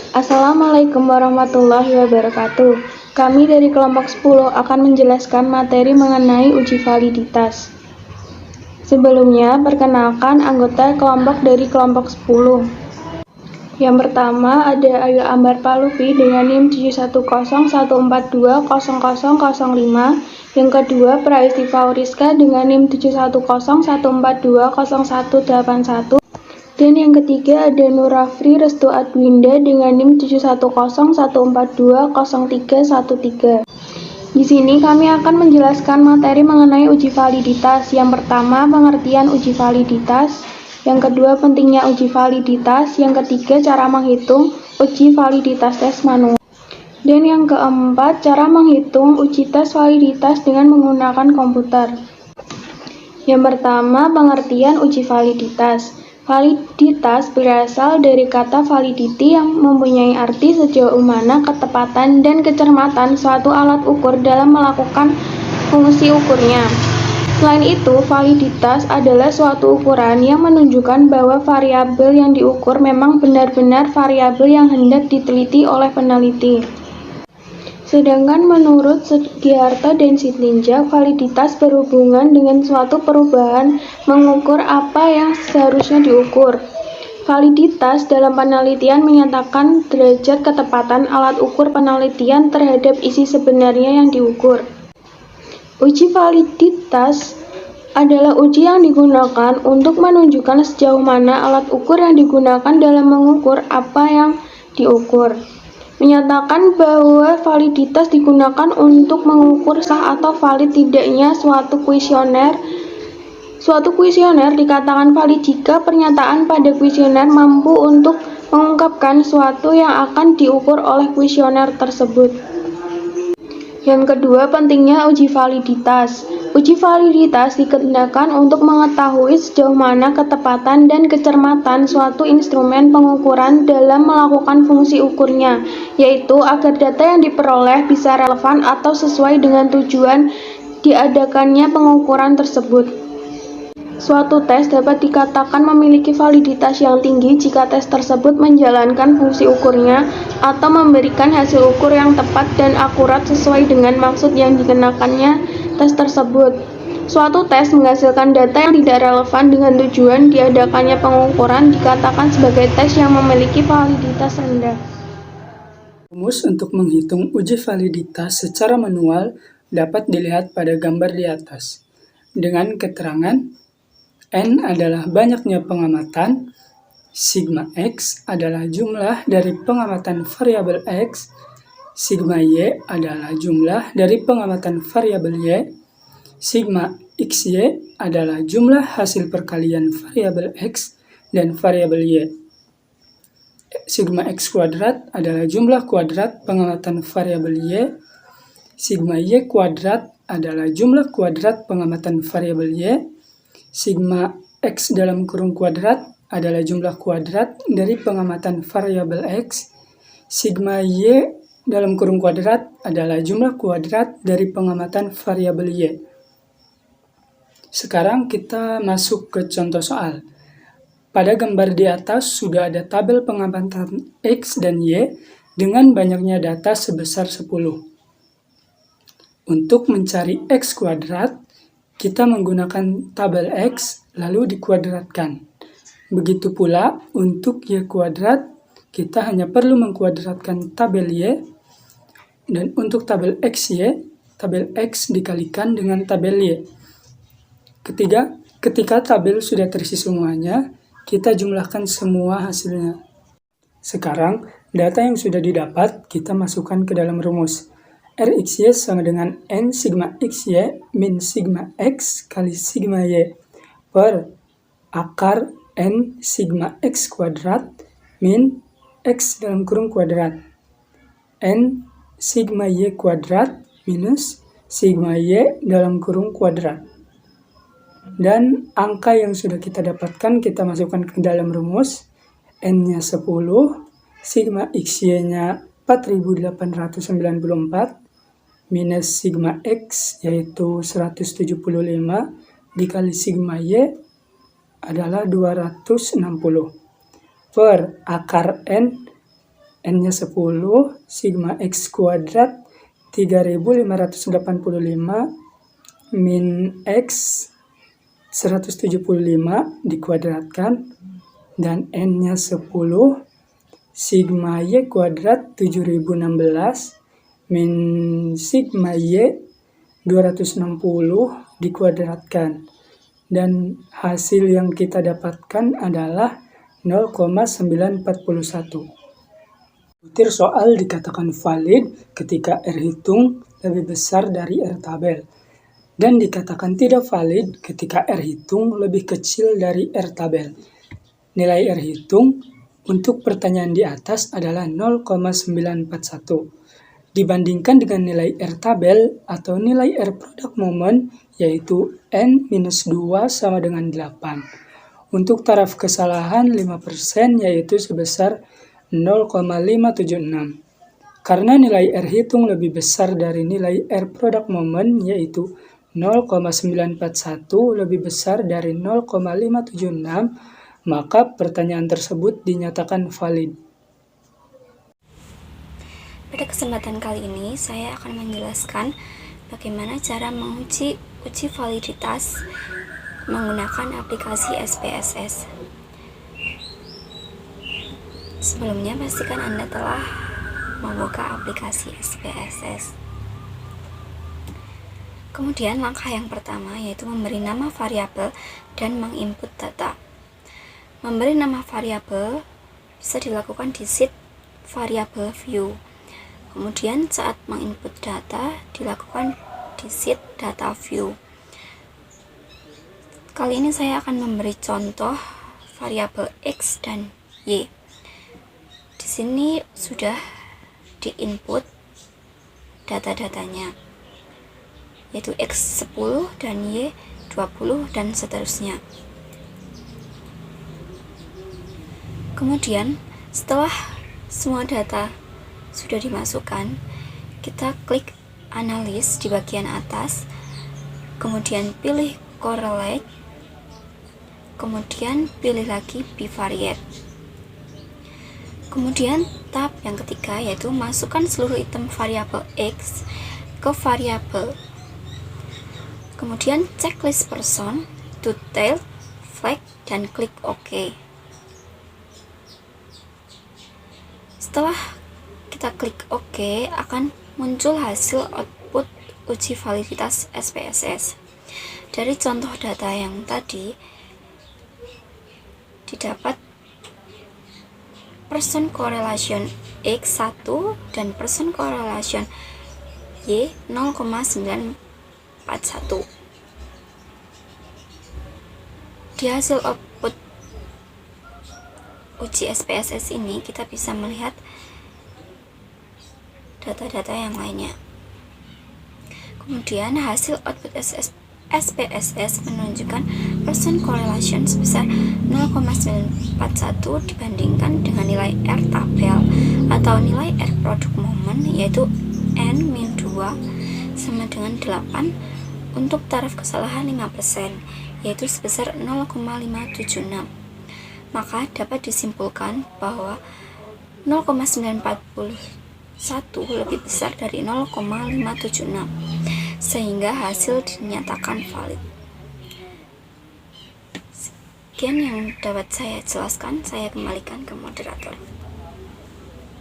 Assalamualaikum warahmatullahi wabarakatuh. Kami dari kelompok 10 akan menjelaskan materi mengenai uji validitas. Sebelumnya, perkenalkan anggota kelompok dari kelompok 10. Yang pertama ada Ayu Ambar Palupi dengan NIM 71014200005. Yang kedua Praisti Fauriska dengan NIM 71014200181. Dan yang ketiga ada Nurafri Restu Adwinda dengan NIM 71014200313. Di sini kami akan menjelaskan materi mengenai uji validitas. Yang pertama, pengertian uji validitas. Yang kedua, pentingnya uji validitas. Yang ketiga, cara menghitung uji validitas tes manual. Dan yang keempat, cara menghitung uji tes validitas dengan menggunakan komputer. Yang pertama, pengertian uji validitas. Validitas berasal dari kata validity yang mempunyai arti sejauh mana ketepatan dan kecermatan suatu alat ukur dalam melakukan fungsi ukurnya. Selain itu, validitas adalah suatu ukuran yang menunjukkan bahwa variabel yang diukur memang benar-benar variabel yang hendak diteliti oleh peneliti. Sedangkan menurut Sugiharto dan Sitinjak, validitas berhubungan dengan suatu perubahan mengukur apa yang seharusnya diukur. Validitas dalam penelitian menyatakan derajat ketepatan alat ukur penelitian terhadap isi sebenarnya yang diukur. Uji validitas adalah uji yang digunakan untuk menunjukkan sejauh mana alat ukur yang digunakan dalam mengukur apa yang diukur. Menyatakan bahwa validitas digunakan untuk mengukur sah atau valid tidaknya suatu kuesioner. Suatu kuesioner dikatakan valid jika pernyataan pada kuesioner mampu untuk mengungkapkan suatu yang akan diukur oleh kuesioner tersebut. Yang kedua, pentingnya uji validitas. Uji validitas digunakan untuk mengetahui sejauh mana ketepatan dan kecermatan suatu instrumen pengukuran dalam melakukan fungsi ukurnya, yaitu agar data yang diperoleh bisa relevan atau sesuai dengan tujuan diadakannya pengukuran tersebut. Suatu tes dapat dikatakan memiliki validitas yang tinggi jika tes tersebut menjalankan fungsi ukurnya atau memberikan hasil ukur yang tepat dan akurat sesuai dengan maksud yang dikenakannya tes tersebut. Suatu tes menghasilkan data yang tidak relevan dengan tujuan diadakannya pengukuran dikatakan sebagai tes yang memiliki validitas rendah. Rumus untuk menghitung uji validitas secara manual dapat dilihat pada gambar di atas. Dengan keterangan N adalah banyaknya pengamatan, sigma X adalah jumlah dari pengamatan variabel X, sigma Y adalah jumlah dari pengamatan variabel Y, sigma XY adalah jumlah hasil perkalian variabel X dan variabel Y. Sigma X kuadrat adalah jumlah kuadrat pengamatan variabel Y, sigma Y kuadrat adalah jumlah kuadrat pengamatan variabel Y, sigma X dalam kurung kuadrat adalah jumlah kuadrat dari pengamatan variabel X, sigma Y dalam kurung kuadrat adalah jumlah kuadrat dari pengamatan variabel Y. Sekarang kita masuk ke contoh soal. Pada gambar di atas sudah ada tabel pengamatan X dan Y dengan banyaknya data sebesar 10. Untuk mencari X kuadrat, kita menggunakan tabel X lalu dikuadratkan. Begitu pula untuk Y kuadrat, kita hanya perlu mengkuadratkan tabel Y. Dan untuk tabel XY, tabel X dikalikan dengan tabel Y. Ketika tabel sudah terisi semuanya, kita jumlahkan semua hasilnya. Sekarang, data yang sudah didapat kita masukkan ke dalam rumus. Rxy sama dengan N sigma XY min sigma X kali sigma Y per akar N sigma X kuadrat min X dalam kurung kuadrat N sigma Y kuadrat minus sigma Y dalam kurung kuadrat. Dan angka yang sudah kita dapatkan kita masukkan ke dalam rumus. N-nya 10, sigma XY-nya 4894, minus sigma X yaitu 175 dikali sigma Y adalah 260 per akar N N-nya 10, sigma X kuadrat 3585 min X 175 dikuadratkan, dan N-nya 10, sigma Y kuadrat 7016 min sigma Y 260 dikuadratkan. Dan hasil yang kita dapatkan adalah 0,941. Butir soal dikatakan valid ketika R hitung lebih besar dari R tabel, dan dikatakan tidak valid ketika R hitung lebih kecil dari R tabel. Nilai R hitung untuk pertanyaan di atas adalah 0,941. Dibandingkan dengan nilai R tabel atau nilai R product moment, yaitu N-2 sama dengan 8. Untuk taraf kesalahan 5%, yaitu sebesar 0,576. Karena nilai R hitung lebih besar dari nilai R product moment, yaitu 0,941 lebih besar dari 0,576, maka pertanyaan tersebut dinyatakan valid. Pada kesempatan kali ini, saya akan menjelaskan bagaimana cara menguji uji validitas menggunakan aplikasi SPSS. Sebelumnya, pastikan Anda telah membuka aplikasi SPSS. Kemudian, langkah yang pertama yaitu memberi nama variabel dan menginput data. Memberi nama variabel bisa dilakukan di sheet variable view. Kemudian saat menginput data dilakukan di sheet data view. Kali ini saya akan memberi contoh variabel X dan Y. Di sini sudah diinput data-datanya, yaitu X 10 dan Y 20 dan seterusnya. Kemudian setelah semua data sudah dimasukkan, kita klik analis di bagian atas, kemudian pilih correlate, kemudian pilih lagi bivariate. Kemudian tahap yang ketiga yaitu masukkan seluruh item variabel X ke variabel. Kemudian checklist person, to tail, flag, dan klik OK. Setelah kita klik OK, akan muncul hasil output uji validitas SPSS. Dari contoh data yang tadi, didapat person correlation X1 dan person correlation Y 0,941. Di hasil output uji SPSS ini, kita bisa melihat data-data yang lainnya. Kemudian hasil output SPSS menunjukkan person correlation sebesar 0,941 dibandingkan dengan nilai R tabel atau nilai R product moment, yaitu N-2 sama dengan 8 untuk taraf kesalahan 5%, yaitu sebesar 0,576. Maka dapat disimpulkan bahwa 0,941 lebih besar dari 0,576, sehingga hasil dinyatakan valid. Sekian yang dapat saya jelaskan, saya kembalikan ke moderator.